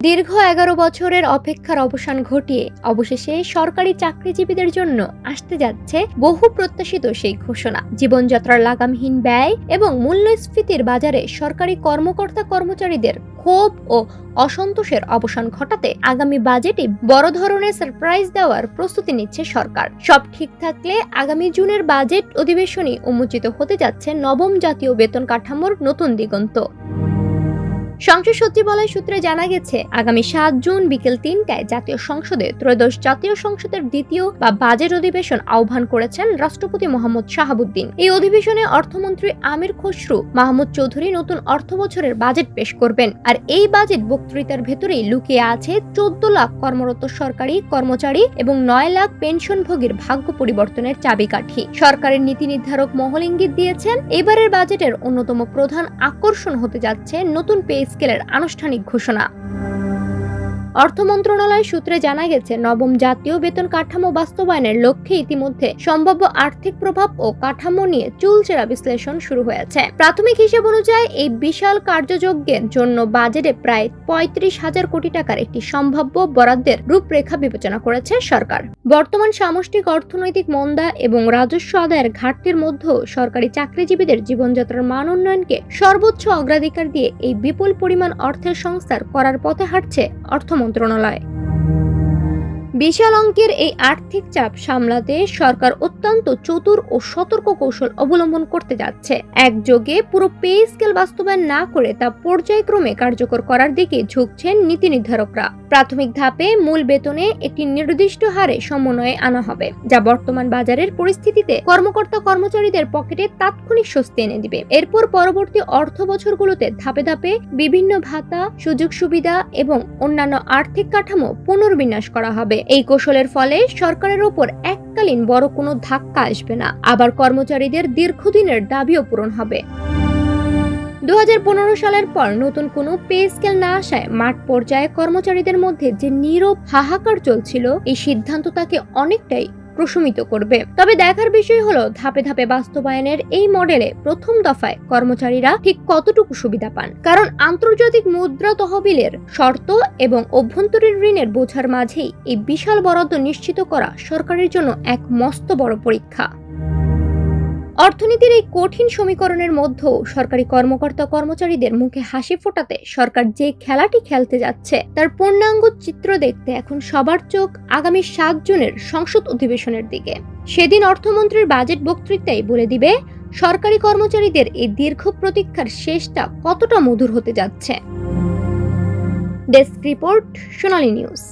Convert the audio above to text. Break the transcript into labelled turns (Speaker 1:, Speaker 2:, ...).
Speaker 1: দীর্ঘ 11 বছরের অপেক্ষার অবসান ঘটিয়ে অবশেষে সরকারি চাকরিজীবীদের জন্য আসতে যাচ্ছে বহু প্রত্যাশিত সেই ঘোষণা। জীবনযাত্রার লাগামহীন ব্যয় এবং মূল্যস্ফীতির বাজারে সরকারি কর্মকর্তা কর্মচারীদের ক্ষোভ ও অসন্তোষের অবসান ঘটাতে আগামী বাজেটে বড় ধরনের সারপ্রাইজ দেওয়ার প্রস্তুতি নিচ্ছে সরকার। সব ঠিক থাকলে আগামী জুনের বাজেট অধিবেশনে উন্মোচিত হতে যাচ্ছে নবম জাতীয় বেতন কাঠামোর নতুন দিগন্ত। সংসদ সচিবালয় সূত্রে জানা গেছে, আগামী 7 জুন বিকেল 3টায় জাতীয় সংসদে ত্রয়োদশ জাতীয় সংসদের দ্বিতীয় বা বাজেট অধিবেশন আহ্বান করেছেন রাষ্ট্রপতি মোহাম্মদ শাহাবুদ্দিন। এই অধিবেশনে অর্থমন্ত্রী আমির খসরু মাহমুদ চৌধুরী নতুন অর্থবছরের বাজেট পেশ করবেন। আর এই বাজেট বক্তৃতার ভেতরেই লুকিয়ে আছে 14 লাখ কর্মরত সরকারি কর্মচারী এবং 9 লাখ পেনশনভোগীর ভাগ্য পরিবর্তনের চাবিকাঠি। সরকারের নীতি নির্ধারক মহল ইঙ্গিত দিয়েছেন, এবারের বাজেটের অন্যতম প্রধান আকর্ষণ হতে যাচ্ছে নতুন পে স্কেলের আনুষ্ঠানিক ঘোষণা। অর্থ মন্ত্রণালয় সূত্রে জানা গেছে, নবম জাতীয় বেতন কাঠামো বাস্তবায়নের লক্ষ্যে ইতিমধ্যে সম্ভাব্য আর্থিক প্রভাব ও কাঠামো নিয়ে চুলচেরা বিশ্লেষণ শুরু হয়েছে। প্রাথমিক হিসেব অনুযায়ী এই বিশাল কার্যযজ্ঞের জন্য বাজেটে প্রায় 35,000 কোটি টাকার একটি সম্ভাব্য বরাদ্দের রূপরেখা বিবেচনা করেছে সরকার। বর্তমান সামষ্টিক অর্থনৈতিক মন্দা এবং রাজস্ব আদায়ের ঘাটতির মধ্যেও সরকারি চাকরিজীবীদের জীবনযাত্রার মান উন্নয়নকে সর্বোচ্চ অগ্রাধিকার দিয়ে এই বিপুল পরিমাণ অর্থের সংস্কার করার পথে হাঁটছে অর্থ মন্ত্রণালয়। বিশাল অঙ্কের এই আর্থিক চাপ সামলাতে সরকার অত্যন্ত চতুর ও সতর্ক কৌশল অবলম্বন করতে যাচ্ছে। একযোগে পুরো পে স্কেল বাস্তবায়ন না করে তা পর্যায়ক্রমে কার্যকর করার দিকে ঝুঁকছেন নীতি নির্ধারকরা। প্রাথমিক ধাপে মূল বেতনে একটি নির্দিষ্ট হারে সমন্বয়ে আনা হবে, যা বর্তমান বাজারের পরিস্থিতিতে কর্মকর্তা কর্মচারীদের পকেটে তাৎক্ষণিক স্বস্তি এনে দিবে। এরপর পরবর্তী অর্থ বছরগুলোতে ধাপে ধাপে বিভিন্ন ভাতা, সুযোগ সুবিধা এবং অন্যান্য আর্থিক কাঠামো পুনর্বিন্যাস করা হবে। এই কৌশলের ফলে সরকারের উপর এককালীন বড় কোনো ধাক্কা আসবে না, আবার কর্মচারীদের দীর্ঘদিনের দাবিও পূরণ হবে। 2015 সালের পর নতুন কোনো পে স্কেল না আসায় মাঠ পর্যায়ে কর্মচারীদের মধ্যে যে নীরব হাহাকার চলছিল, এই সিদ্ধান্ত তাকে অনেকটাই প্রশমিত করবে। তবে দেখার বিষয় হলো, ধাপে ধাপে বাস্তবায়নের এই মডেলে প্রথম দফায় কর্মচারীরা ঠিক কতটুকু সুবিধা পান। কারণ আন্তর্জাতিক মুদ্রা তহবিলের শর্ত এবং অভ্যন্তরীণ ঋণের বোঝার মাঝেই এই বিশাল বরাদ্দ নিশ্চিত করা সরকারের জন্য এক মস্ত বড় পরীক্ষা। অর্থনীতির এই কঠিন সমীকরণের মধ্যেও সরকারি কর্মকর্তা কর্মচারীদের মুখে হাসি ফোটাতে সরকার যে খেলাটি খেলতে যাচ্ছে তার পূর্ণাঙ্গ চিত্র দেখতে এখন সবার চোখ আগামী 7 জুনের সংসদ অধিবেশনের দিকে। সেদিন অর্থমন্ত্রীর বাজেট বক্তৃতায় বলে দিবে সরকারি কর্মচারীদের এই দীর্ঘ প্রতীক্ষার শেষটা কতটা মধুর হতে যাচ্ছে। ডেস্ক রিপোর্ট, সোনালী নিউজ।